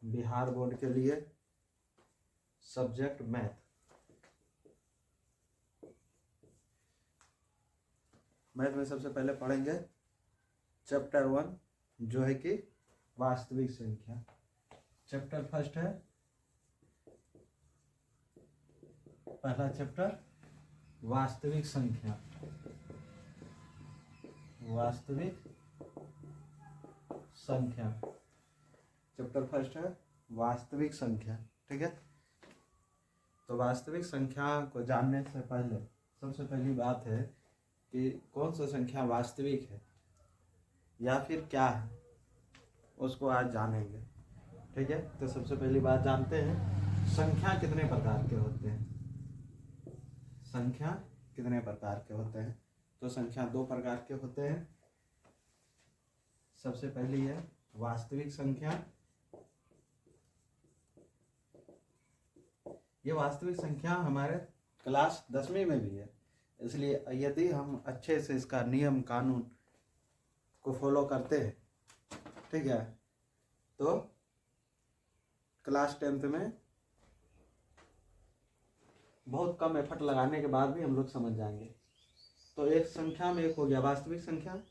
Bihar board के लिए subject math. Math में सबसे पहले पढ़ेंगे चैप्टर 1 जो है कि वास्तविक संख्या। चैप्टर फर्स्ट है, पहला चैप्टर वास्तविक संख्या। वास्तविक संख्या चैप्टर फर्स्ट है वास्तविक संख्या। ठीक है, तो वास्तविक संख्या को जानने से पहले सबसे पहली बात है कि कौन सा संख्या वास्तविक है या फिर क्या है, उसको आज जानेंगे। ठीक है, तो सबसे पहली बात जानते हैं संख्या कितने प्रकार के होते हैं। संख्या कितने प्रकार के होते हैं? तो संख्या दो प्रकार के होते हैं। सबसे पहली है वास्तविक संख्या। ये वास्तविक संख्या हमारे क्लास 10वीं में भी है, इसलिए यदि हम अच्छे से इसका नियम कानून को फॉलो करते हैं, ठीक है, तो क्लास 10th में बहुत कम एफर्ट लगाने के बाद भी हम लोग समझ जाएंगे। तो एक संख्या में एक हो गया वास्तविक संख्या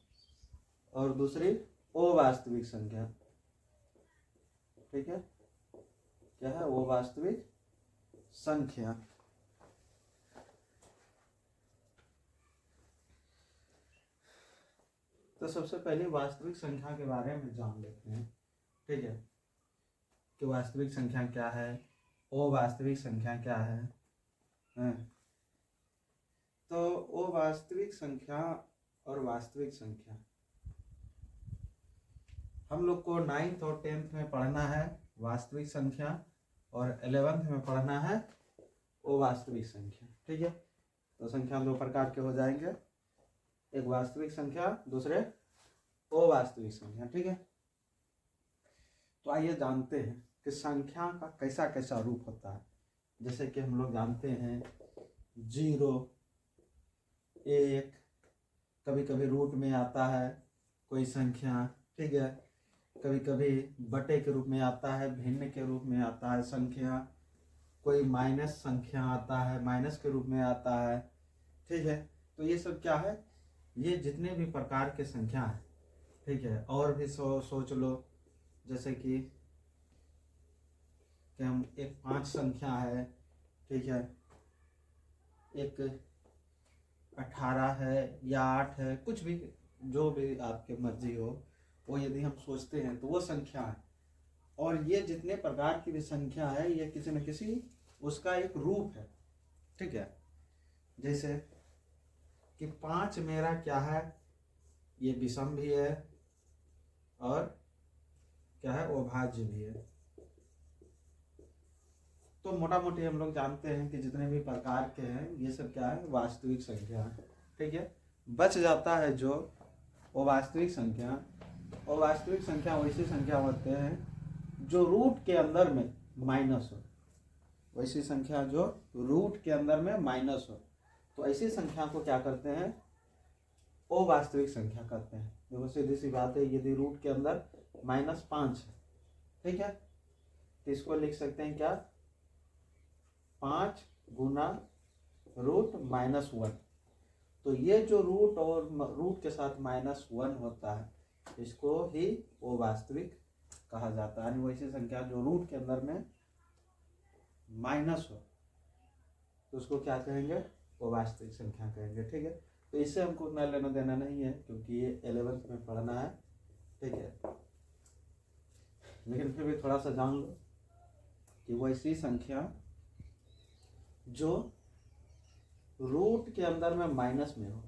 और दूसरी अवास्तविक संख्या। ठीक है, क्या है? वो वास्तविक संख्या। तो सबसे पहले वास्तविक संख्या के बारे में जान लेते हैं। ठीक है, कि वास्तविक संख्या क्या है, अवास्तविक संख्या क्या है। तो अवास्तविक संख्या और वास्तविक संख्या हम लोग को 9th और 10th में पढ़ना है वास्तविक संख्या और 11th में पढ़ना है अवास्तविक संख्या। ठीक है, तो संख्या दो प्रकार के हो जाएंगे, एक वास्तविक संख्या, दूसरे अवास्तविक संख्या। ठीक है, तो आइए जानते हैं कि संख्या का कैसा कैसा रूप होता है। जैसे कि हम लोग जानते हैं 0, 1, कभी कभी रूट में आता है कोई संख्या। ठीक है, कभी कभी बटे के रूप में आता है, भिन्न के रूप में आता है संख्या, कोई माइनस संख्या आता है, माइनस के रूप में आता है। ठीक है, तो ये सब क्या है? ये जितने भी प्रकार के संख्या है। ठीक है, और भी सोच लो, जैसे कि हम एक 5 संख्या है, ठीक है, एक 18 है या 8 है, कुछ भी जो भी आपके मर्जी हो, वो यदि हम सोचते हैं तो वो संख्या है। और ये जितने प्रकार की भी संख्या है, ये किसी न किसी उसका एक रूप है। ठीक है, जैसे कि 5 मेरा क्या है? ये विषम भी है और क्या है? अभाज्य भी है। तो मोटा मोटी हम लोग जानते हैं कि जितने भी प्रकार के हैं ये सब क्या है? वास्तविक संख्या है। ठीक है, बच जाता है जो अवास्तविक संख्या। अवास्तविक संख्या वैसी संख्या होते हैं जो रूट के अंदर में माइनस हो, वैसी संख्या जो रूट के अंदर में माइनस हो, तो ऐसी संख्या को क्या करते हैं? अवास्तविक संख्या कहते हैं। देखो सीधी सी बात है, यदि रूट के अंदर -5 है, ठीक है, तो इसको लिख सकते हैं क्या? 5 गुना रूट -1। तो ये जो रूट और रूट के साथ -1 होता है, इसको ही अवास्तविक कहा जाता है। वैसी संख्या जो रूट के अंदर में माइनस हो, तो उसको क्या कहेंगे? अवास्तविक संख्या कहेंगे। ठीक है, तो इससे हमको उतना लेना देना नहीं है क्योंकि ये 11th में पढ़ना है। ठीक है, लेकिन फिर भी थोड़ा सा जान लो कि वैसी संख्या जो रूट के अंदर में माइनस में हो,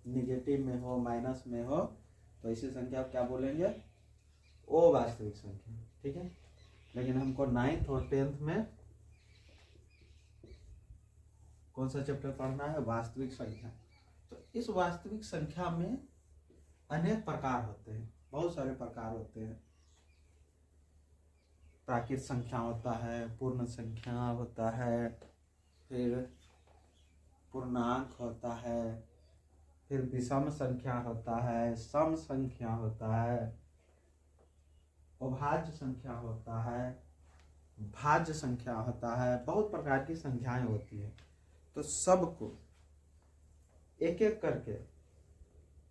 निगेटिव में हो, माइनस में हो, तो ऐसी संख्या क्या बोलेंगे? अवास्तविक संख्या। ठीक है, लेकिन हमको 9th और 10th में कौन सा चैप्टर पढ़ना है? वास्तविक संख्या। तो इस वास्तविक संख्या में अनेक प्रकार होते हैं, बहुत सारे प्रकार होते हैं। प्राकृत संख्या होता है, पूर्ण संख्या होता है, फिर पूर्णांक होता है, फिर विषम संख्या होता है, सम संख्या होता है, अभाज्य संख्या होता है, भाज्य संख्या होता है, बहुत प्रकार की संख्याएं होती है। तो सबको एक एक करके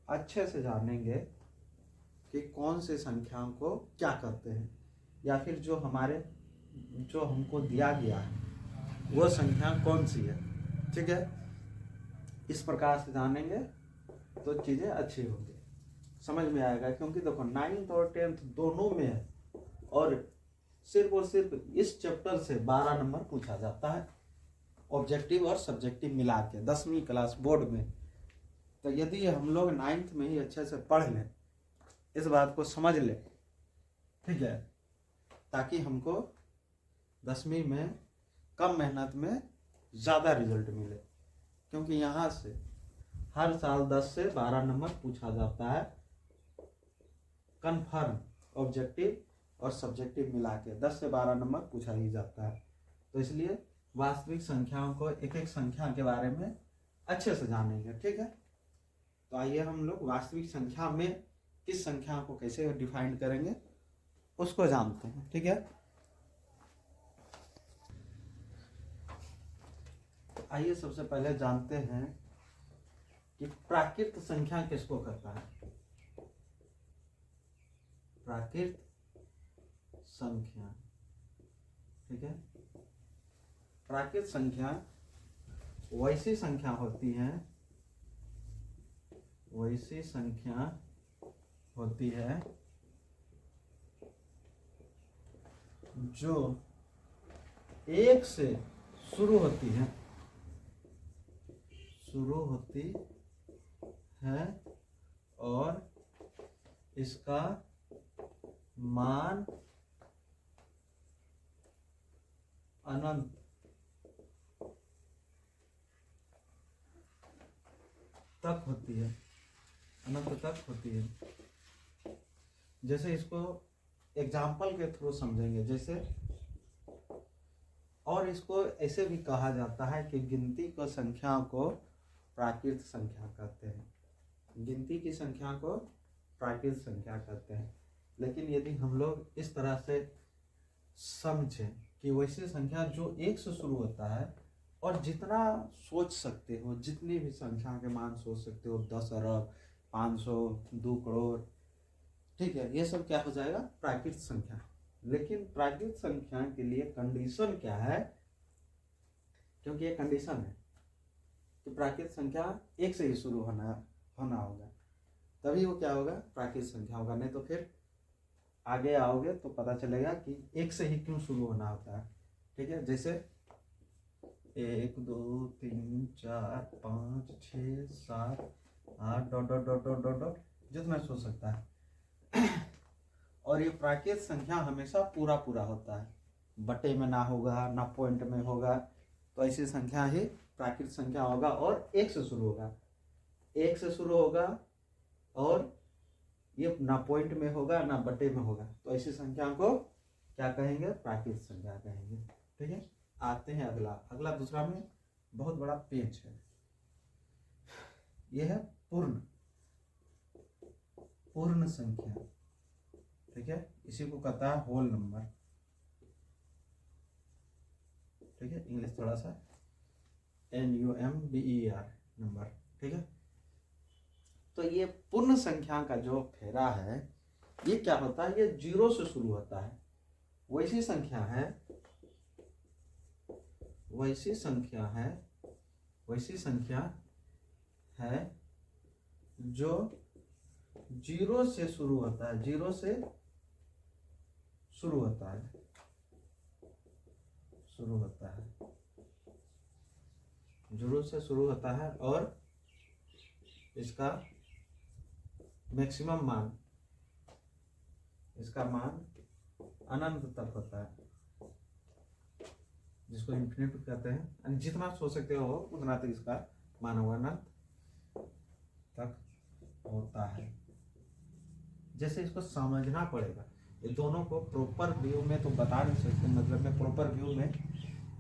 अच्छे से जानेंगे कि कौन सी संख्याओं को क्या कहते हैं, या फिर जो हमको दिया गया है वो संख्या कौन सी है। ठीक है, इस प्रकार से जानेंगे तो चीज़ें अच्छी होंगी, समझ में आएगा। क्योंकि देखो 9th और 10th दोनों में है, और सिर्फ इस चैप्टर से 12 नंबर पूछा जाता है, ऑब्जेक्टिव और सब्जेक्टिव मिला के 10वीं क्लास बोर्ड में। तो यदि हम लोग 9th में ही अच्छे से पढ़ लें, इस बात को समझ लें, ठीक है, ताकि हमको 10वीं में कम मेहनत में ज़्यादा रिजल्ट मिले। क्योंकि यहाँ से हर साल 10 से 12 नंबर पूछा जाता है, कन्फर्म, ऑब्जेक्टिव और सब्जेक्टिव मिला के 10 से 12 नंबर पूछा ही जाता है। तो इसलिए वास्तविक संख्याओं को एक एक संख्या के बारे में अच्छे से जानेंगे। ठीक है, तो आइए हम लोग वास्तविक संख्या में किस संख्या को कैसे डिफाइन करेंगे उसको जानते हैं। ठीक है, तो आइए सबसे पहले जानते हैं कि प्राकृत संख्या किसको कहता है। प्राकृत संख्या, ठीक है, प्राकृत संख्या वैसी संख्या होती है, वैसी संख्या होती है जो एक से शुरू होती है, और इसका मान अनंत तक होती है, अनंत तक होती है। जैसे इसको एग्जाम्पल के थ्रू समझेंगे। जैसे, और इसको ऐसे भी कहा जाता है कि गिनती को संख्या को प्राकृत संख्या कहते हैं। गिनती की संख्या को प्राकृत संख्या कहते हैं। लेकिन यदि हम लोग इस तरह से समझें कि वैसी संख्या जो एक से शुरू होता है, और जितना सोच सकते हो, जितनी भी संख्या के मान सोच सकते हो, 10 अरब, 500, 2 करोड़, ठीक है, ये सब क्या हो जाएगा, प्राकृत संख्या। लेकिन प्राकृत संख्या के लिए कंडीशन क्या है, क्योंकि ये कंडीशन है कि प्राकृत संख्या एक से ही शुरू होना होगा, तभी वो क्या होगा, प्राकृत संख्या होगा। नहीं तो फिर आगे आओगे तो पता चलेगा कि एक से ही क्यों शुरू होना होता है। ठीक है, जैसे 1 2 3 4 5 6 7 8 dot dot dot dot dot dot जितना सोच सकता है। और ये प्राकृत संख्या हमेशा पूरा पूरा होता है, बटे में ना होगा, ना पॉइंट में होगा। तो ऐसी संख्या ही प्राकृत संख्या होगा, और एक से शुरू होगा, एक से शुरू होगा, और ये ना पॉइंट में होगा ना बटे में होगा। तो ऐसी संख्या को क्या कहेंगे, प्राकृत संख्या कहेंगे। ठीक है, आते हैं अगला दूसरा में बहुत बड़ा पेज है, यह है पूर्ण संख्या। ठीक है, इसी को कहता है होल नंबर। ठीक है, इंग्लिश थोड़ा सा NUMBER नंबर। ठीक है, तो ये पूर्ण संख्या का जो फेरा है, ये क्या होता है, ये 0 से शुरू होता है। वैसी संख्या है जो 0 से शुरू होता है, 0 से शुरू होता है, शुरू होता है, और इसका मैक्सिमम मान, इसका मान अनंत तक होता है, जिसको इन्फिनिट कहते हैं। जितना सोच सकते हो उतना तक इसका मान अनंत तक होता है। जैसे इसको समझना पड़ेगा, ये दोनों को प्रॉपर व्यू में तो बता नहीं सकते, मतलब में प्रॉपर व्यू में,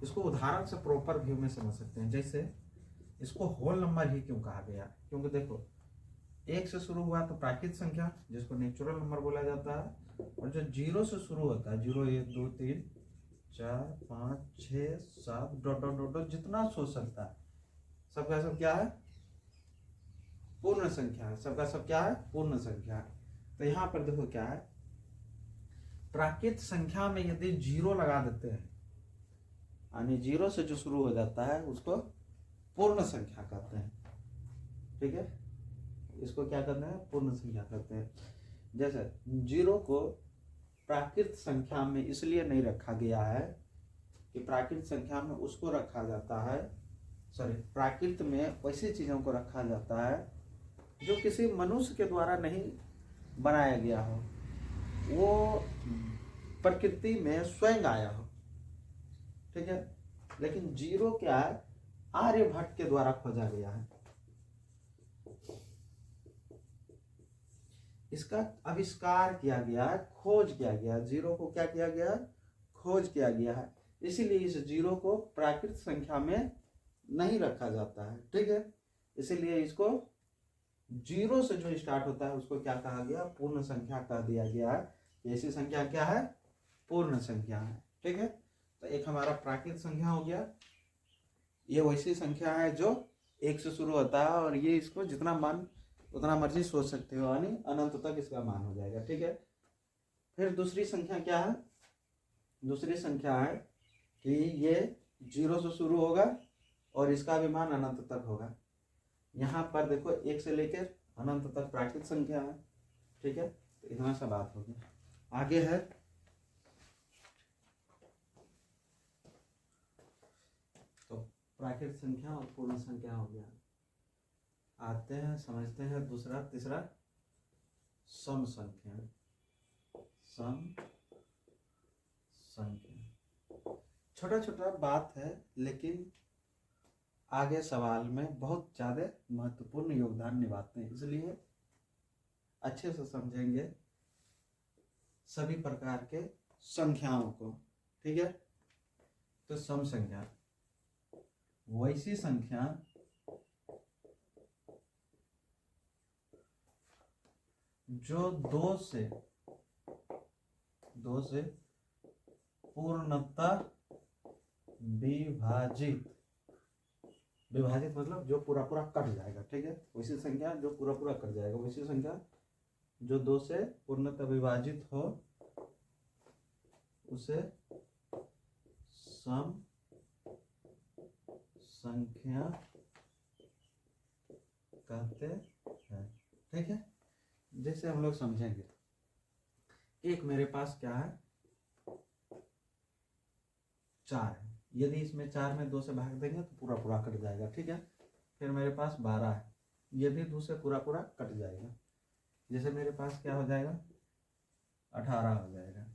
इसको उदाहरण से प्रॉपर व्यू में समझ सकते हैं। जैसे इसको होल नंबर ही क्यों कहा गया, क्योंकि देखो 1 से शुरू हुआ तो प्राकृत संख्या जिसको नेचुरल नंबर बोला जाता है, और जो 0 से शुरू होता है 0 1 2 3 4 5 6 7 डॉट डॉट डॉट डॉट जितना सोच सकता है सबका सब क्या है, पूर्ण संख्या है। सबका सब क्या है, पूर्ण संख्या है। तो यहाँ पर देखो क्या है, प्राकृत संख्या में यदि 0 लगा देते हैं यानी 0 से जो शुरू हो जाता है उसको पूर्ण संख्या कहते हैं। ठीक है, इसको क्या कहते हैं, पूर्ण संख्या कहते हैं। जैसे 0 को प्राकृत संख्या में इसलिए नहीं रखा गया है कि प्राकृत संख्या में उसको रखा जाता है, सॉरी प्राकृत में वैसी चीजों को रखा जाता है जो किसी मनुष्य के द्वारा नहीं बनाया गया हो, वो प्रकृति में स्वयं आया हो। ठीक है, लेकिन 0 क्या है, आर्यभट्ट के द्वारा खोजा गया है। इसका आविष्कार किया गया है, खोज किया गया है। 0 को क्या किया गया है, खोज किया गया है। इसीलिए इस 0 को प्राकृत संख्या में नहीं रखा जाता है। ठीक है, इसीलिए इसको 0 से जो स्टार्ट होता है उसको क्या कहा गया, पूर्ण संख्या कह दिया गया है। ऐसी संख्या क्या है, पूर्ण संख्या है। ठीक है, तो एक हमारा प्राकृत संख्या हो गया, ये वैसी संख्या है जो 1 से शुरू होता है और ये इसको जितना मान उतना मर्जी सोच सकते हो, यानी अनंत तक इसका मान हो जाएगा। ठीक है, फिर दूसरी संख्या क्या है, दूसरी संख्या है कि ये 0 से शुरू होगा और इसका भी मान अनंत तक होगा। यहाँ पर देखो 1 से लेकर अनंत तक प्राकृत संख्या है। ठीक है, तो इतना सा बात होगी। आगे है तो प्राकृत संख्या और पूर्ण संख्या हो गया। आते हैं समझते हैं दूसरा तीसरा सम संख्या। सम संख्या छोटा छोटा बात है लेकिन आगे सवाल में बहुत ज्यादा महत्वपूर्ण योगदान निभाते हैं, इसलिए अच्छे से समझेंगे सभी प्रकार के संख्याओं को। ठीक है, तो सम संख्या वैसी संख्या जो 2 से पूर्णतः विभाजित मतलब जो पूरा पूरा कट जाएगा। ठीक है, वैसी संख्या जो पूरा पूरा कट जाएगा, वैसी संख्या जो 2 से पूर्णतः विभाजित हो उसे सम संख्या कहते हैं। ठीक है, जैसे हम लोग समझेंगे, एक मेरे पास क्या है, 4 है। यदि इसमें 4 में 2 से भाग देंगे तो पूरा पूरा कट जाएगा। ठीक है, फिर मेरे पास 12 है, ये भी 2 से पूरा पूरा कट जाएगा। जैसे मेरे पास क्या हो जाएगा, 18 हो जाएगा,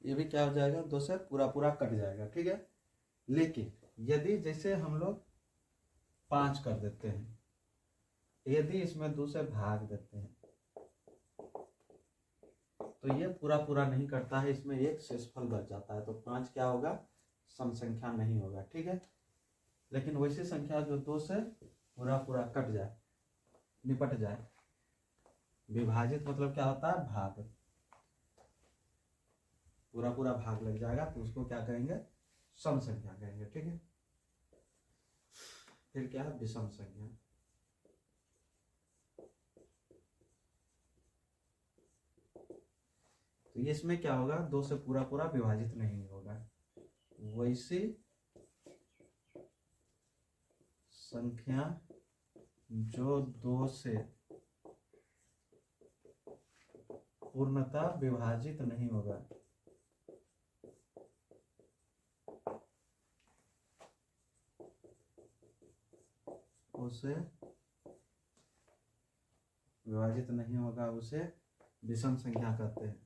ये भी क्या हो जाएगा, 2 से पूरा पूरा कट जाएगा। ठीक है, लेकिन यदि जैसे हम लोग 5 कर देते हैं, यदि इसमें 2 से भाग देते हैं तो ये पूरा पूरा नहीं करता है, इसमें एक शेषफल बच जाता है, तो 5 क्या होगा, सम संख्या नहीं होगा। ठीक है, लेकिन वैसी संख्या जो 2 से पूरा पूरा कट जाए, निपट जाए, विभाजित मतलब क्या होता है, भाग, पूरा पूरा भाग लग जाएगा तो उसको क्या कहेंगे, सम संख्या कहेंगे। ठीक है, फिर क्या है, विषम संख्या। तो ये इसमें क्या होगा, 2 से पूरा पूरा विभाजित नहीं होगा, वैसी संख्या जो 2 से पूर्णतः विभाजित नहीं होगा उसे विषम संख्या कहते हैं।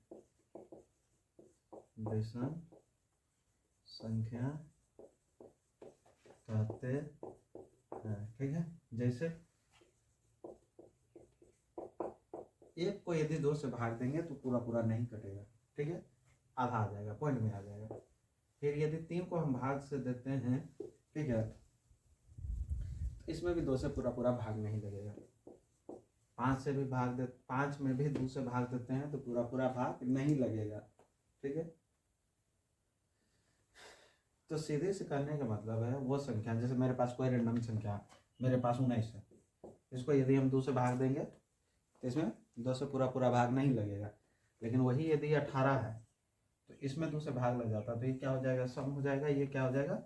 विषम संख्या कहते हैं। ठीक है, जैसे 1 को यदि 2 से भाग देंगे तो पूरा पूरा नहीं कटेगा। ठीक है, आधा आ जाएगा, पॉइंट में आ जाएगा। फिर यदि 3 को हम भाग से देते हैं, ठीक है, तो इसमें भी 2 से पूरा पूरा भाग नहीं लगेगा, 5 से भी भाग दे, 5 में भी 2 से भाग देते हैं तो पूरा पूरा भाग नहीं लगेगा। ठीक है, तो सीधे से करने का मतलब है वो संख्या, जैसे मेरे पास कोई रेंडम संख्या, मेरे पास 19 है, इसको यदि हम 2 से भाग देंगे तो इसमें 2 से पूरा पूरा भाग नहीं लगेगा। लेकिन वही यदि 18 है तो इसमें 2 से भाग लग जाता, तो ये क्या हो जाएगा, सम हो जाएगा, ये क्या हो जाएगा,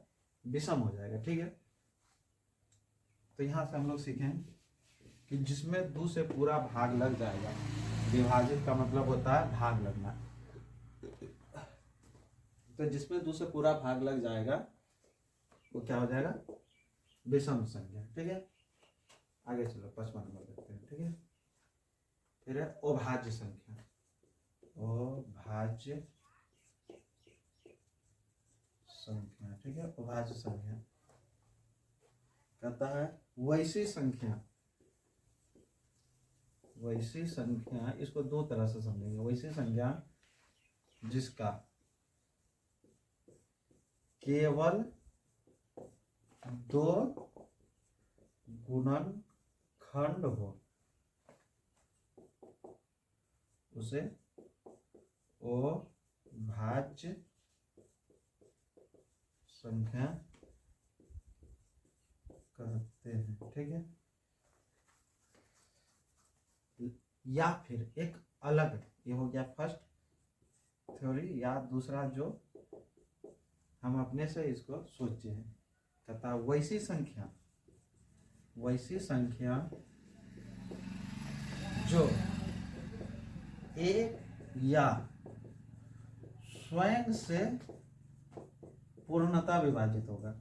विषम हो जाएगा। ठीक है, तो यहाँ से हम लोग सीखें कि जिसमें 2 से पूरा भाग लग जाएगा, विभाजित का मतलब होता है भाग लगना, तो जिसमें 2 से पूरा भाग लग जाएगा वो क्या हो जाएगा, विषम संख्या। ठीक है, आगे चलो 55 नंबर देखते हैं। ठीक है, फिर है अभाज्य संख्या। अभाज्य संख्या, ठीक है, अभाज्य संख्या कहता है वैसी संख्या, वैसी संख्या, इसको 2 तरह से समझेंगे। वैसी संख्या जिसका केवल 2 गुणनखंड हो उसे अभाज्य संख्या कहते हैं। ठीक है, या फिर एक अलग, ये हो गया फर्स्ट थ्योरी, या दूसरा जो हम अपने से इसको सोचे हैं, कहता वैसी संख्या, वैसी संख्या जो एक या स्वयं से पूर्णता विभाजित होगा,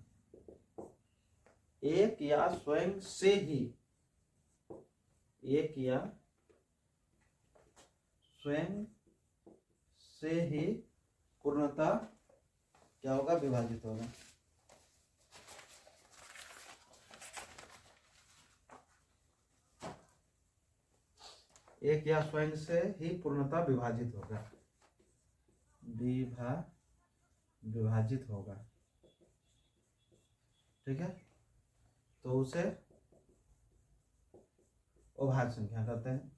एक या स्वयं से ही, एक या स्वयं से ही पूर्णता क्या होगा, विभाजित होगा। एक या स्वयं से ही पूर्णता विभाजित होगा, विभाजित होगा। ठीक है, तो उसे अभाज्य संख्या कहते हैं।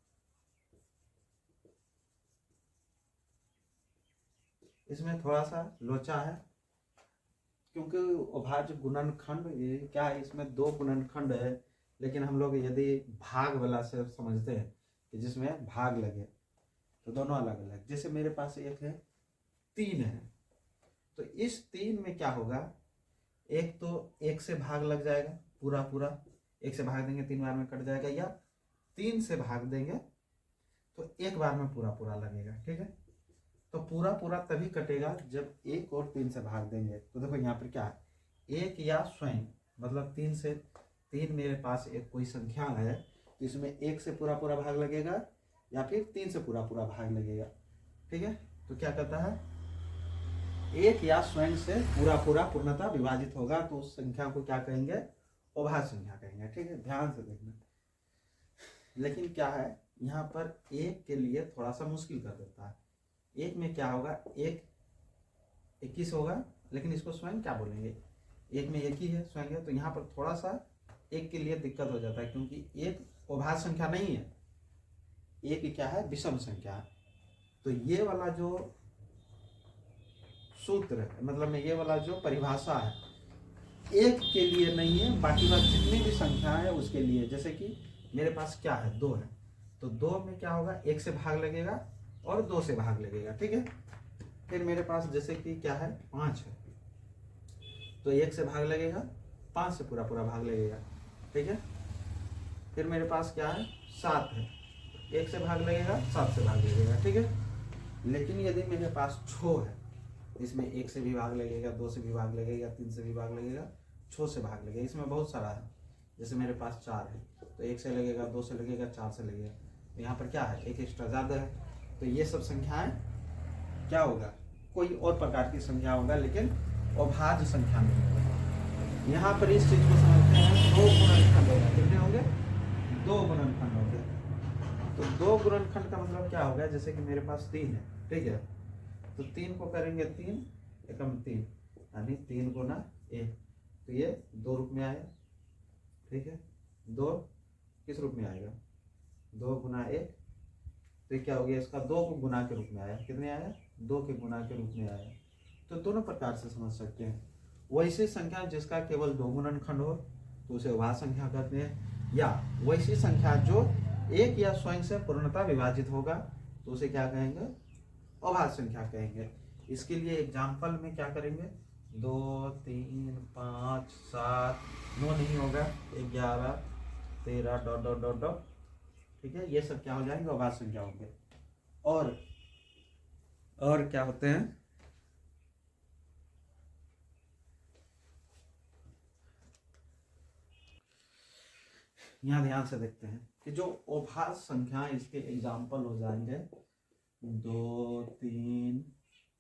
इसमें थोड़ा सा लोचा है, क्योंकि अभाज्य गुणनखंड, ये क्या है, इसमें 2 गुणनखंड है, लेकिन हम लोग यदि भाग वाला से समझते हैं कि जिसमें भाग लगे, तो दोनों अलग अलग। जैसे मेरे पास एक है, 3 है, तो इस 3 में क्या होगा, एक तो 1 से भाग लग जाएगा पूरा पूरा, 1 से भाग देंगे 3 बार में कट जाएगा, या 3 से भाग देंगे तो 1 बार में पूरा पूरा लगेगा। ठीक है, तो पूरा पूरा तभी कटेगा जब 1 और 3 से भाग देंगे। तो देखो यहाँ पर क्या है, एक या स्वयं, मतलब 3 से, 3 मेरे पास एक कोई संख्या है, तो इसमें 1 से पूरा पूरा भाग लगेगा या फिर 3 से पूरा पूरा भाग लगेगा। ठीक है, तो क्या कहता है, एक या स्वयं से पूरा पूरा पूर्णता विभाजित होगा, तो उस संख्या को क्या कहेंगे, अभाज्य संख्या कहेंगे। ठीक है, ध्यान से देखना। लेकिन क्या है, यहाँ पर एक के लिए थोड़ा सा मुश्किल कर देता है। एक में क्या होगा, एक 21 होगा, लेकिन इसको स्वयं क्या बोलेंगे, एक में एक ही है, स्वयं है, तो यहाँ पर थोड़ा सा एक के लिए दिक्कत हो जाता है, क्योंकि एक अभाज्य संख्या नहीं है, एक क्या है, विषम संख्या है। तो ये वाला जो सूत्र, मतलब में ये वाला जो परिभाषा है, एक के लिए नहीं है, बाकी बात जितनी भी संख्या है उसके लिए। जैसे कि मेरे पास क्या है, 2 है, तो 2 में क्या होगा, 1 से भाग लगेगा और 2 से भाग लगेगा। ठीक है, फिर मेरे पास जैसे कि क्या है, 5 है, तो 1 से भाग लगेगा, 5 से पूरा पूरा भाग लगेगा। ठीक है, फिर मेरे पास क्या है, 7 है, 1 से भाग लगेगा, 7 से भाग लगेगा। ठीक है, लेकिन यदि मेरे पास 6 है, इसमें 1 से भी भाग लगेगा, 2 से भी भाग लगेगा, 3 से भी भाग लगेगा, 6 से भाग लगेगा। इसमें बहुत सारा है, जैसे मेरे पास 4 है, तो 1 से लगेगा, 2 से लगेगा, 4 से लगेगा, तो यहाँ पर क्या है, एक एक्स्ट्रा ज़्यादा है। तो ये सब संख्याएं क्या होगा, कोई और प्रकार की संख्या होगा, लेकिन अभाज्य संख्या नहीं होगा। यहाँ पर इस चीज को समझते हैं, 2 गुणनखंड होगा, कितने होंगे, 2 गुणनखंड होंगे। तो 2 गुणनखंड का मतलब क्या होगा, जैसे कि मेरे पास 3 है, ठीक है, तो 3 को करेंगे 3 एकम 3, यानी 3 गुना 1, तो ये 2 रूप में आएगा। ठीक है, 2 किस रूप में आएगा, 2 गुना 1, तो क्या हो गया, इसका 2 गुना के रूप में आया। कितने आया, 2 के गुना के रूप में आया। तो दोनों प्रकार से समझ सकते हैं। वैसी संख्या जिसका केवल 2 गुणनखंड हो तो उसे अभाज्य संख्या कहते हैं, या वैसी संख्या जो एक या स्वयं से पूर्णतः विभाजित होगा तो उसे क्या कहेंगे, अभाज्य संख्या कहेंगे। इसके लिए एग्जाम्पल में क्या करेंगे, 2 3 5 7, 9 नहीं होगा, 11 13 डॉट डॉट डॉट डॉट, ठीक है, ये सब क्या हो जाएंगे, अभाज्य संख्या होंगे। और क्या होते हैं, यहाँ ध्यान से देखते हैं कि जो अभाज्य संख्या, इसके एग्जाम्पल हो जाएंगे 2 3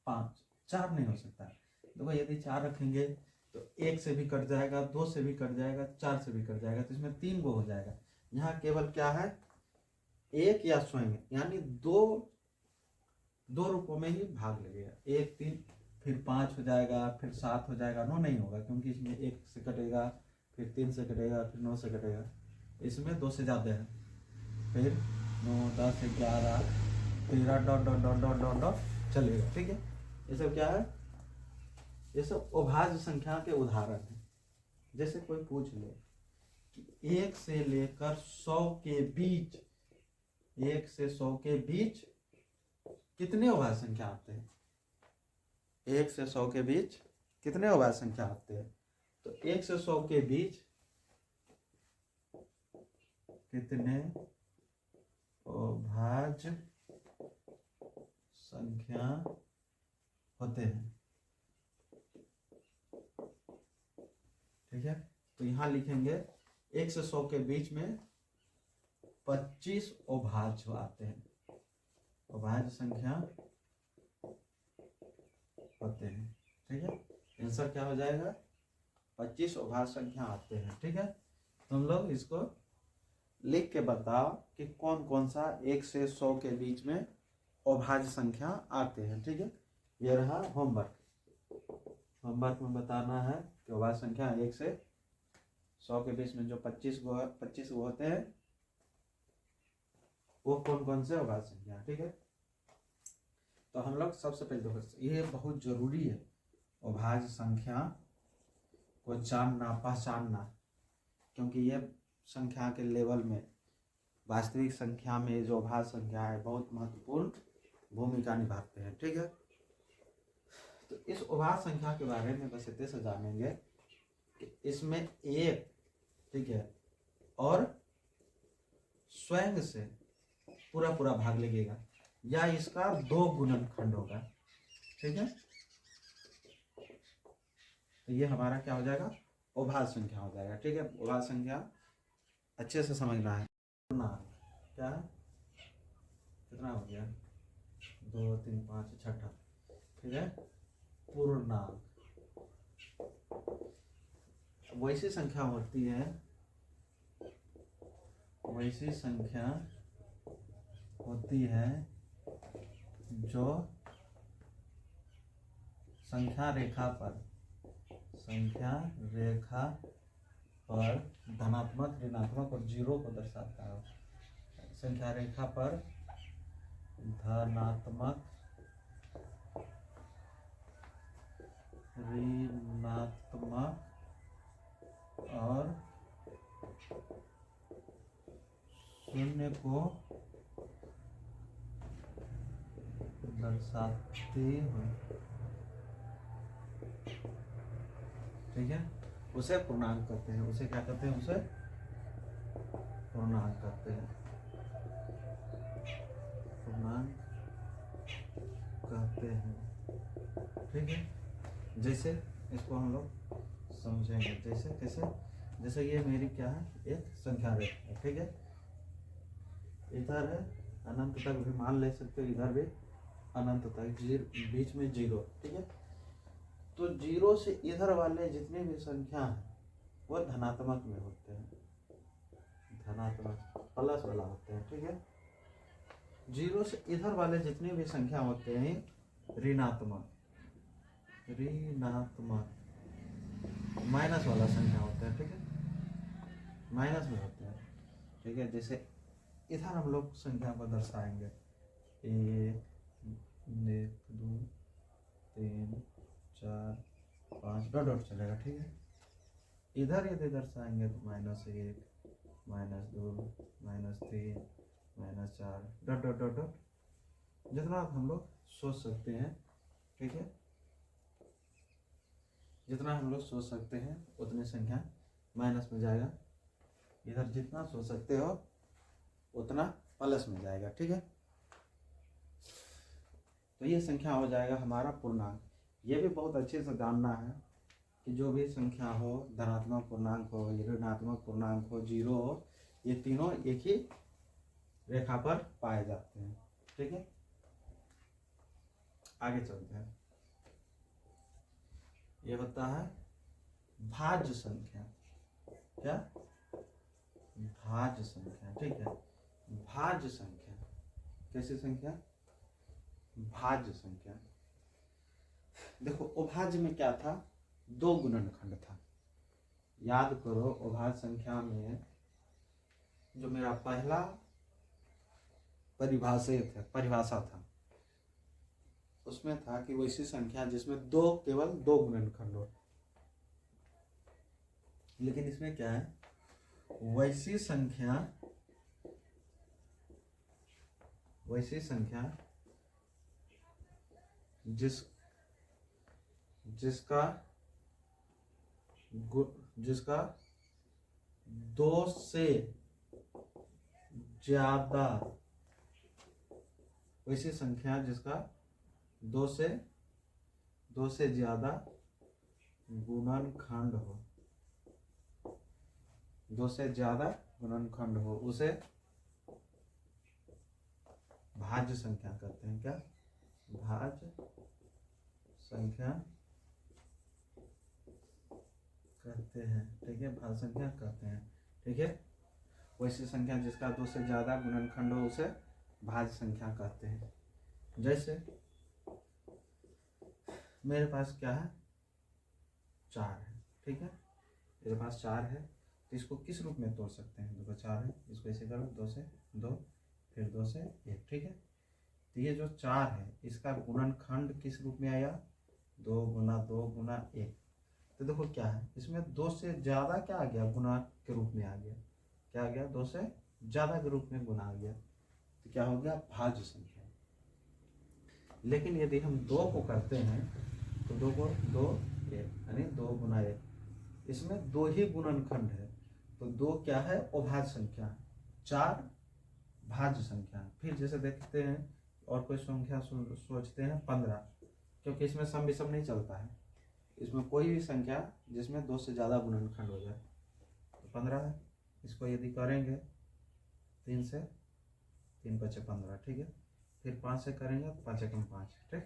5, 4 नहीं हो सकता। देखो यदि 4 रखेंगे तो 1 से भी कट जाएगा, 2 से भी कट जाएगा, 4 से भी कट जाएगा, तो इसमें 3 गो हो जाएगा। यहाँ केवल क्या है, एक या स्वयं, यानी दो रूपों में ही भाग लगेगा। 1 3, फिर 5 हो जाएगा, फिर 7 हो जाएगा, 9 नहीं होगा क्योंकि इसमें 1 से कटेगा, फिर 3 से कटेगा, फिर 9 से कटेगा, इसमें 2 से ज़्यादा है, फिर 9 10 11 13 dot dot dot dot dot dot चलेगा। ठीक है, ये सब क्या है, ये सब अभाज्य संख्या के उदाहरण हैं। जैसे कोई पूछ ले कि 1 से लेकर 100 के बीच, 1 से 100 के बीच कितने अभाज्य संख्या आते हैं, 1 से 100 के बीच कितने अभाज्य संख्या आते हैं, तो 1 से 100 के बीच कितने अभाज्य संख्या होते हैं। ठीक है, तो यहां लिखेंगे 1 से 100 के बीच में 25 अभाज्य आते हैं, अभाज्य संख्या होते हैं। ठीक है, आंसर क्या हो जाएगा, 25 अभाज्य संख्या आते हैं। ठीक है, तुम लोग इसको लिख के बताओ कि कौन कौन सा 1 से 100 के बीच में अभाज्य संख्या आते हैं। ठीक है, ये रहा होमवर्क। होमवर्क में बताना है कि अभाज्य संख्या 1 से 100 के बीच में जो 25 गो होते हैं वो कौन कौन से अभाज्य संख्या। ठीक है, तो हम लोग सबसे पहले देखो, ये बहुत जरूरी है अभाज्य संख्या को जानना, पहचानना, क्योंकि ये संख्या के लेवल में, वास्तविक संख्या में जो अभाज्य संख्या है बहुत महत्वपूर्ण भूमिका निभाते हैं। ठीक है, तो इस अभाज्य संख्या के बारे में बस इतने से जानेंगे कि इसमें एक, ठीक है, और स्वयं से पूरा पूरा भाग लगेगा या इसका 2 गुणनखंड होगा। ठीक है, तो ये हमारा क्या हो जाएगा, अभाज्य संख्या हो जाएगा। ठीक है, अभाज्य संख्या अच्छे से समझना है। क्या है, कितना हो गया, 2 3 5 छठा। ठीक है, पूर्णांक वैसी संख्या होती है, वैसी संख्या होती है जो संख्या रेखा पर धनात्मक, ऋणात्मक और जीरो को दर्शाता है। संख्या रेखा पर धनात्मक, ऋणात्मक और शून्य को दर्शाती है। ठीक है, उसे पूर्णांक कहते हैं। उसे क्या कहते हैं, उसे पूर्णांक कहते हैं, पूर्णांक कहते हैं। ठीक है, जैसे इसको हम लोग समझेंगे, जैसे कैसे, जैसे ये मेरी क्या है, एक संख्या रेखा है। ठीक है, इधर है अनंत तक भी मान ले सकते हो, इधर भी अनंत तक, बीच में 0। ठीक है, तो 0 से इधर वाले जितने भी संख्या हैं वो धनात्मक में होते हैं, धनात्मक प्लस वाला होते हैं। ठीक है, 0 से इधर वाले जितने भी संख्या होते हैं ऋणात्मक माइनस वाला संख्या होता है। ठीक है, माइनस में होते हैं। ठीक है, जैसे इधर हम लोग संख्या को दर्शाएंगे 1 2 3 4 5 डॉट डॉट चलेगा, ठीक है। इधर यदि दर्शाएंगे तो -1 -2 -3 -4 डॉट डॉट डॉट डॉट, जितना हम लोग सोच सकते हैं, ठीक है। जितना हम लोग सोच सकते हैं उतनी संख्या माइनस में जाएगा, इधर जितना सोच सकते हो उतना प्लस में जाएगा, ठीक है। तो ये संख्या हो जाएगा हमारा पूर्णांक। ये भी बहुत अच्छे से जानना है कि जो भी संख्या हो, धनात्मक पूर्णांक हो, ऋणात्मक पूर्णांक हो, जीरो हो, ये तीनों एक ही रेखा पर पाए जाते हैं, ठीक है। आगे चलते हैं। ये होता है भाज्य संख्या। क्या? भाज्य संख्या, ठीक है। भाज्य संख्या कैसी संख्या? भाज्य संख्या। देखो अभाज्य में क्या था? 2 गुणनखंड था। याद करो अभाज्य संख्या में जो मेरा पहला परिभाषा था उसमें था कि वैसी संख्या जिसमें केवल दो गुणनखंड हो। लेकिन इसमें क्या है? वैसी संख्या जिसका 2 से ज्यादा, वैसी संख्या जिसका 2 से ज्यादा गुणनखंड हो, 2 से ज्यादा गुणनखंड हो, उसे भाज्य संख्या कहते हैं। क्या? भाज्य संख्या कहते हैं, ठीक है। भाज्य संख्या कहते हैं, ठीक है। वैसी संख्या जिसका 2 से ज्यादा गुणनखंड हो उसे भाज्य संख्या कहते हैं। जैसे मेरे पास क्या है? 4 है, ठीक है। मेरे पास 4 है तो इसको किस रूप में तोड़ सकते हैं? देखो 4 है, इसको ऐसे करो 2 से 2, फिर 2 से 1, ठीक है। तो ये जो 4 है इसका गुणनखंड किस रूप में आया? 2 गुना 2 गुना 1। तो देखो क्या है इसमें 2 से ज्यादा क्या आ गया? गुना के रूप में आ गया। क्या आ गया? 2 से ज्यादा के रूप में गुना आ गया, तो क्या हो गया? भाज्य संख्या। लेकिन यदि हम 2 को करते हैं तो 2 को 2 1 यानी 2 गुना 1, इसमें 2 ही गुणनखंड है, तो 2 क्या है? अभाज्य संख्या। 4 भाज्य संख्या। फिर जैसे देखते हैं और कोई संख्या सोचते हैं 15, क्योंकि इसमें सम विषम नहीं चलता है। इसमें कोई भी संख्या जिसमें 2 से ज़्यादा गुणनखंड हो जाए, तो 15 है। इसको यदि करेंगे 3 से, 3 5 15, ठीक है। फिर 5 से करेंगे तो 5 एकम 5, ठीक।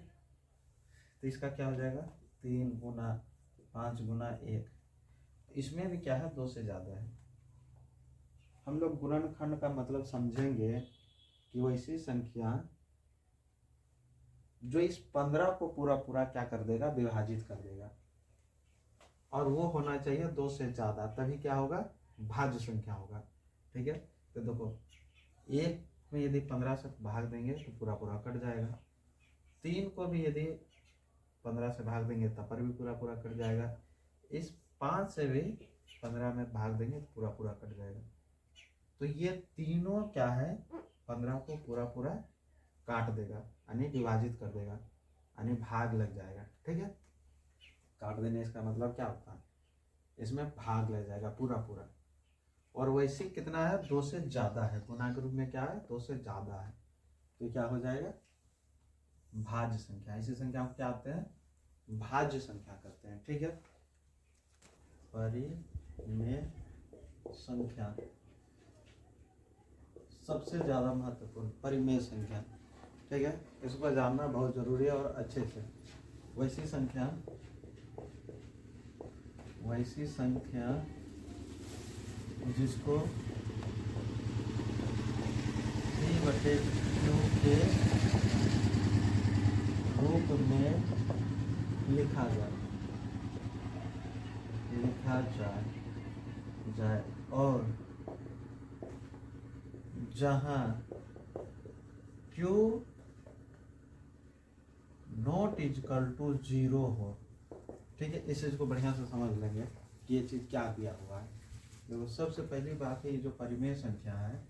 तो इसका क्या हो जाएगा? 3 गुना 5 गुना 1। इसमें भी क्या है? 2 से ज़्यादा है। हम लोग गुणनखंड का मतलब समझेंगे कि वैसी संख्या जो इस 15 को पूरा पूरा क्या कर देगा? विभाजित कर देगा, और वो होना चाहिए 2 से ज़्यादा, तभी क्या होगा? भाज्य संख्या होगा, ठीक है। तो देखो 1 में यदि 15 से भाग देंगे तो पूरा पूरा कट जाएगा। 3 को भी यदि 15 से भाग देंगे तब पर भी पूरा पूरा कट जाएगा। इस 5 से भी 15 में भाग देंगे तो पूरा पूरा कट जाएगा। तो ये तीनों क्या है? 15 को पूरा पूरा काट देगा, यानी विभाजित कर देगा, यानी भाग लग जाएगा, ठीक है। काट देने इसका मतलब क्या होता है? इसमें भाग लग जाएगा पूरा पूरा। और वैसे कितना है? 2 से ज़्यादा है। गुना के रूप में क्या है? 2 से ज़्यादा है, तो क्या हो जाएगा? भाज्य संख्या। ऐसी संख्या को क्या कहते हैं? भाज्य संख्या कहते हैं, ठीक है। परिमेय संख्या सबसे ज़्यादा महत्वपूर्ण, परिमेय संख्या, ठीक है। इसको जानना बहुत जरूरी है और अच्छे से। वैसी संख्या जिसको P/Q के रूप में लिखा जाए और जहां Q not equal to zero हो। ठीक है, इस चीज को बढ़िया से समझ लेंगे कि ये चीज क्या दिया हुआ है। देखो सबसे पहली बात है, ये जो परिमेय संख्या है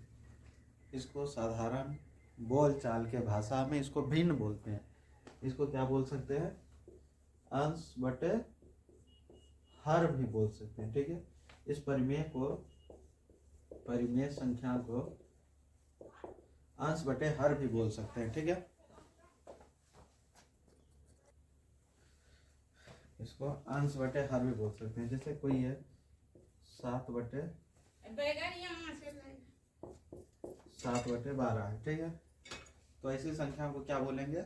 इसको साधारण बोल चाल के भाषा में इसको भिन्न बोलते हैं। इसको क्या बोल सकते हैं? अंश बटे हर भी बोल सकते हैं। ठीक है, इस परिमेय संख्या को अंश बटे हर भी बोल सकते हैं। ठीक है, इसको अंश बटे हर भी बोल सकते हैं। जैसे कोई है 7/12 है। ठीक है, तो ऐसी संख्या को क्या बोलेंगे?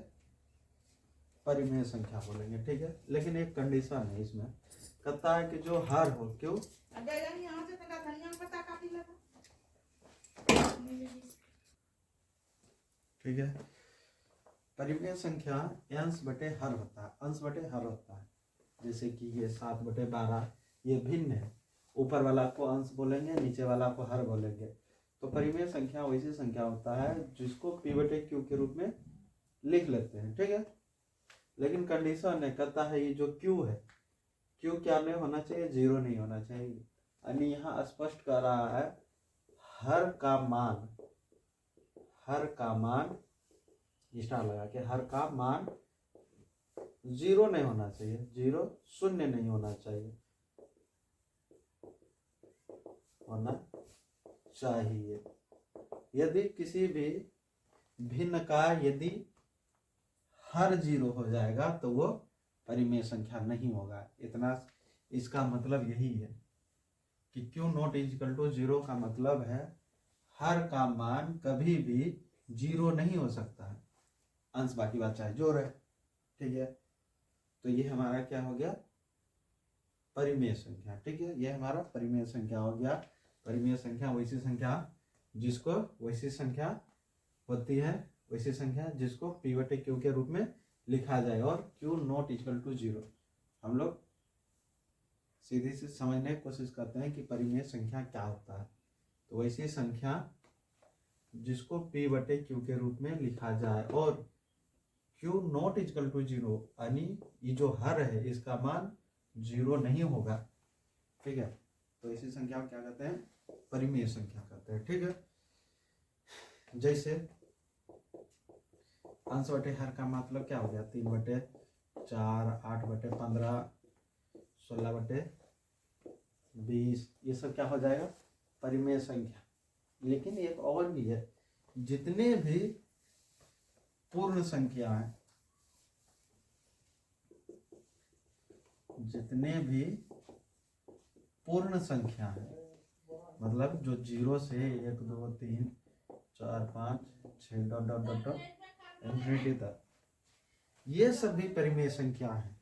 परिमेय संख्या बोलेंगे। ठीक है, लेकिन एक कंडीशन है इसमें, कहता है कि जो हर हो। क्यों? ठीक है, परिमेय संख्या अंश बटे हर होता है। अंश बटे हर होता है। जैसे कि ये 7/12 ये भिन्न है, ऊपर वाला को अंश बोलेंगे, नीचे वाला को हर बोलेंगे। तो परिमेय संख्या वैसी संख्या होता है जिसको P बटे Q के रूप में लिख लेते हैं। ठीक है, लेकिन कंडीशन है, कहता है ये जो Q है, Q क्या नहीं होना चाहिए? जीरो नहीं होना चाहिए। यानी यहाँ स्पष्ट कर रहा है हर का मान स्टार लगा के, हर का मान जीरो नहीं होना चाहिए, जीरो शून्य नहीं होना चाहिए, होना चाहिए। यदि किसी भी भिन्न का यदि हर जीरो हो जाएगा तो वो परिमेय संख्या नहीं होगा। इतना इसका मतलब यही है कि Q not equal to zero का मतलब है हर का मान कभी भी जीरो नहीं हो सकता है, अंश बाकी बात चाहे जोड़ है। ठीक है, तो ये हमारा क्या हो गया? परिमेय संख्या। ठीक है, ये हमारा परिमेय संख्या हो गया। परिमेय संख्या वैसी संख्या जिसको वैसी संख्या होती है, वैसी संख्या जिसको P बटे Q के रूप में लिखा जाए और Q not equal to zero. हम लोग सीधी सी समझने की कोशिश करते हैं कि परिमेय संख्या क्या होता है। तो वैसी संख्या जिसको P बटे Q के रूप में लिखा जाए और Q not equal to zero, यानी ये जो हर है इसका मान जीरो नहीं होगा। ठीक है, तो ऐसी संख्या को क्या कहते हैं? परिमेय संख्या कहते हैं। ठीक है, जैसे अंश बटे हर का मतलब क्या हो गया? 3/4, 8/15, 16/20, ये सब क्या हो जाएगा? परिमेय संख्या। लेकिन एक और भी है, जितने भी पूर्ण संख्या है, जितने भी पूर्ण संख्या है, मतलब जो जीरो से 1 2 3 4 5 6 dot dot dot dot infinity तक, ये सभी परिमेय संख्या है।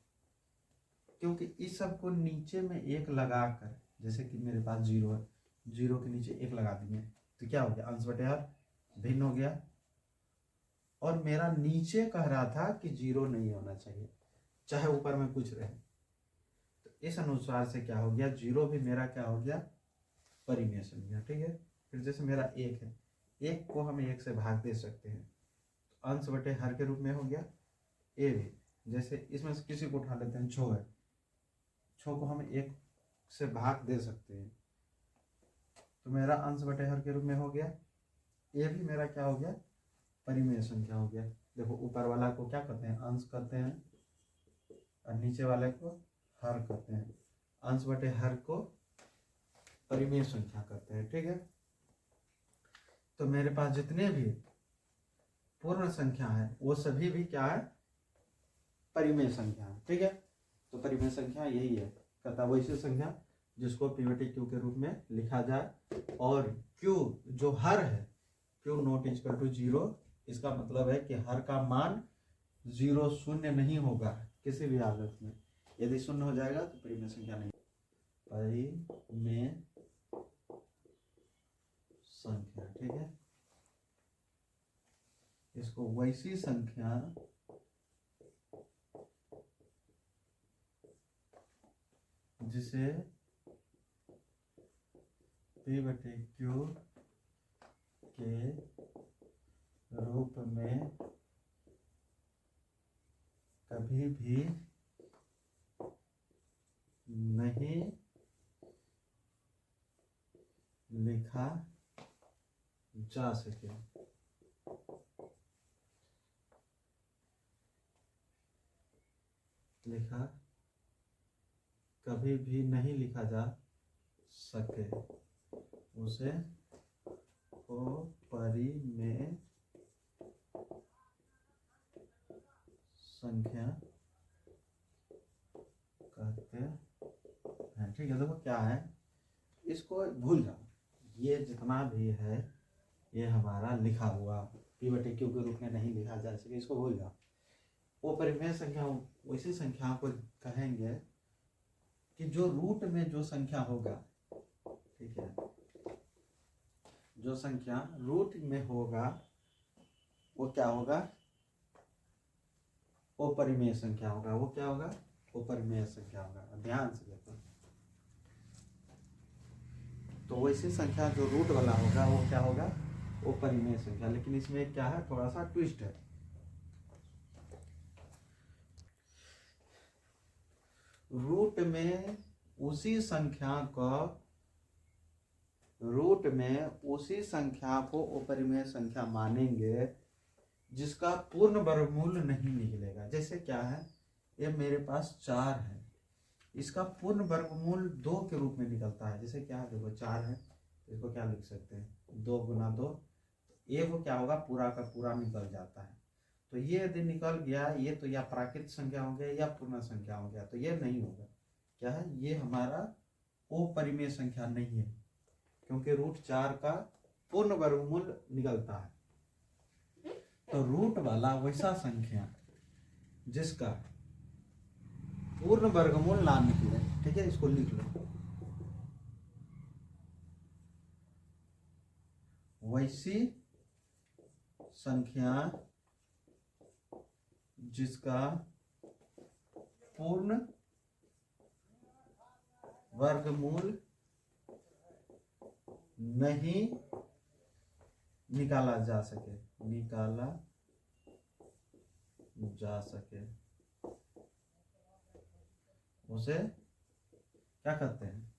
क्योंकि इस सब को नीचे में एक लगाकर, जैसे कि मेरे पास जीरो है, जीरो के नीचे एक लगा दिए तो क्या हो गया? अंश बटे हर भिन्न हो गया। और मेरा नीचे कह रहा था कि जीरो नहीं होना चाहिए चाहे ऊपर में कुछ रहे, तो इस अनुसार से क्या हो गया? जीरो भी मेरा क्या हो गया? परिमेय संख्या। ठीक है, फिर जैसे मेरा एक है, एक को हम एक से भाग दे सकते हैं, तो अंश बटे हर के रूप में हो गया। ए भी, जैसे इसमें से किसी को उठा लेते हैं, छो है, छो को हम एक से भाग दे सकते हैं, तो मेरा अंश बटे हर के रूप में हो गया। ए भी मेरा क्या हो गया? परिमेय संख्या हो गया। देखो ऊपर वाला को क्या कहते हैं? अंश कहते हैं, और नीचे वाले को हर कहते हैं। अंश बटे हर को परिमेय संख्या कहते हैं। ठीक है, तो मेरे पास जितने भी पूर्ण संख्या है वो सभी भी क्या है? परिमेय संख्या है। ठीक है, तो परिमेय संख्या यही है, कहता वैसी संख्या जिसको P बटे Q के रूप में लिखा जाए और Q जो हर है, Q not equal to zero, इसका मतलब है कि हर का मान जीरो शून्य नहीं होगा किसी भी हालत में। यदि शून्य हो जाएगा तो परिमेय संख्या नहीं। परिमेय संख्या, ठीक है, इसको वैसी संख्या जिसे P बटे Q के रूप में कभी भी नहीं लिखा जा सके। लिखा कभी भी नहीं लिखा जा सके, उसे अपरिमेय संख्या कहते हैं। ठीक है, देखो क्या है, इसको भूल जाओ। ये जितना भी है ये हमारा लिखा हुआ p/q के रूप में नहीं लिखा जा सके, इसको भूल जाओ। वो परिमेय संख्या वैसी संख्या को कहेंगे कि जो रूट में जो संख्या होगा, ठीक है, जो संख्या रूट में होगा वो क्या होगा, अपरिमेय संख्या होगा। वो क्या होगा, अपरिमेय संख्या होगा। ध्यान से देखो, तो वैसी संख्या जो रूट वाला होगा वो क्या होगा, अपरिमेय संख्या। लेकिन इसमें क्या है, थोड़ा सा ट्विस्ट है। रूट में उसी संख्या को अपरिमेय संख्या मानेंगे जिसका पूर्ण वर्गमूल नहीं निकलेगा। जैसे क्या है, ये मेरे पास 4 है, इसका पूर्ण वर्गमूल 2 के रूप में निकलता है। जैसे क्या है, देखो 4 है, इसको क्या लिख सकते हैं, 2 गुना 2, ये वो क्या होगा, पूरा का पूरा निकल जाता है। तो ये यदि निकल गया, ये तो या प्राकृत संख्या हो गया या पूर्ण संख्या हो गया, तो ये नहीं होगा। क्या है, ये हमारा अपरिमेय संख्या नहीं है, क्योंकि √4 का पूर्ण वर्गमूल निकलता है। तो रूट वाला वैसा संख्या जिसका पूर्ण वर्गमूल ना निकले, ठीक है, इसको लिख लो, वैसी संख्या जिसका पूर्ण वर्गमूल नहीं निकाला जा सके, उसे क्या कहते हैं,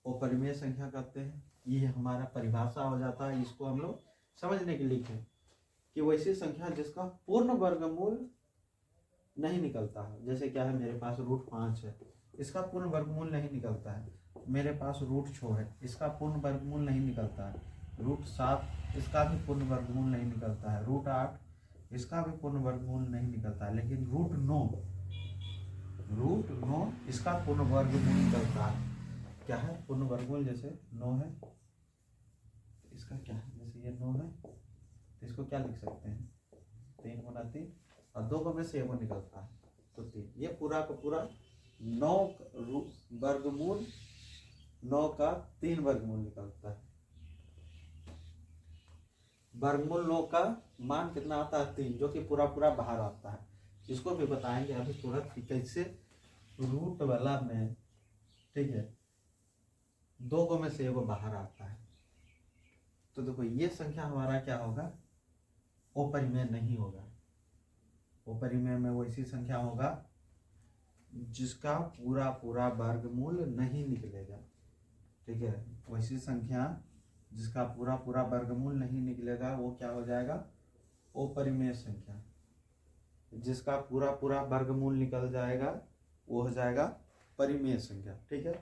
अपरिमेय संख्या कहते हैं। ये हमारा परिभाषा हो जाता है। इसको हम लोग समझने के लिए लिखे कि वैसी संख्या जिसका पूर्ण वर्गमूल नहीं निकलता है। जैसे क्या है, मेरे पास √5 है, इसका पूर्ण वर्गमूल नहीं निकलता है। मेरे पास √6 है, इसका पूर्ण वर्गमूल नहीं निकलता है। √7, इसका भी पूर्ण वर्गमूल नहीं निकलता है। √8, इसका भी पूर्ण वर्गमूल नहीं निकलता है। लेकिन √9, इसका पूर्ण वर्गमूल निकलता है। क्या है, पूर्ण वर्गमूल जैसे 9 है, इसका क्या है, जैसे ये 9 है, तो इसको क्या लिख सकते हैं, 3 गुना 3, और 2 में से 1 निकलता है तो 3। ये पूरा का पूरा 9 वर्गमूल, 9 का 3 वर्गमूल निकलता है। वर्गमूल 9 का मान कितना आता है, 3, जो कि पूरा पूरा बाहर आता है। इसको भी बताएंगे अभी तुरंत कि कैसे रूट वाला में, ठीक है, 2 में से 1 बाहर आता है। तो देखो ये संख्या हमारा क्या होगा, अपरिमेय नहीं होगा। अपरिमेय में वैसी संख्या होगा जिसका पूरा पूरा वर्गमूल नहीं निकलेगा, ठीक है। वैसी संख्या जिसका पूरा पूरा वर्गमूल नहीं निकलेगा वो क्या हो जाएगा, अपरिमेय संख्या। जिसका पूरा पूरा वर्गमूल निकल जाएगा वो हो जाएगा परिमेय संख्या, ठीक है।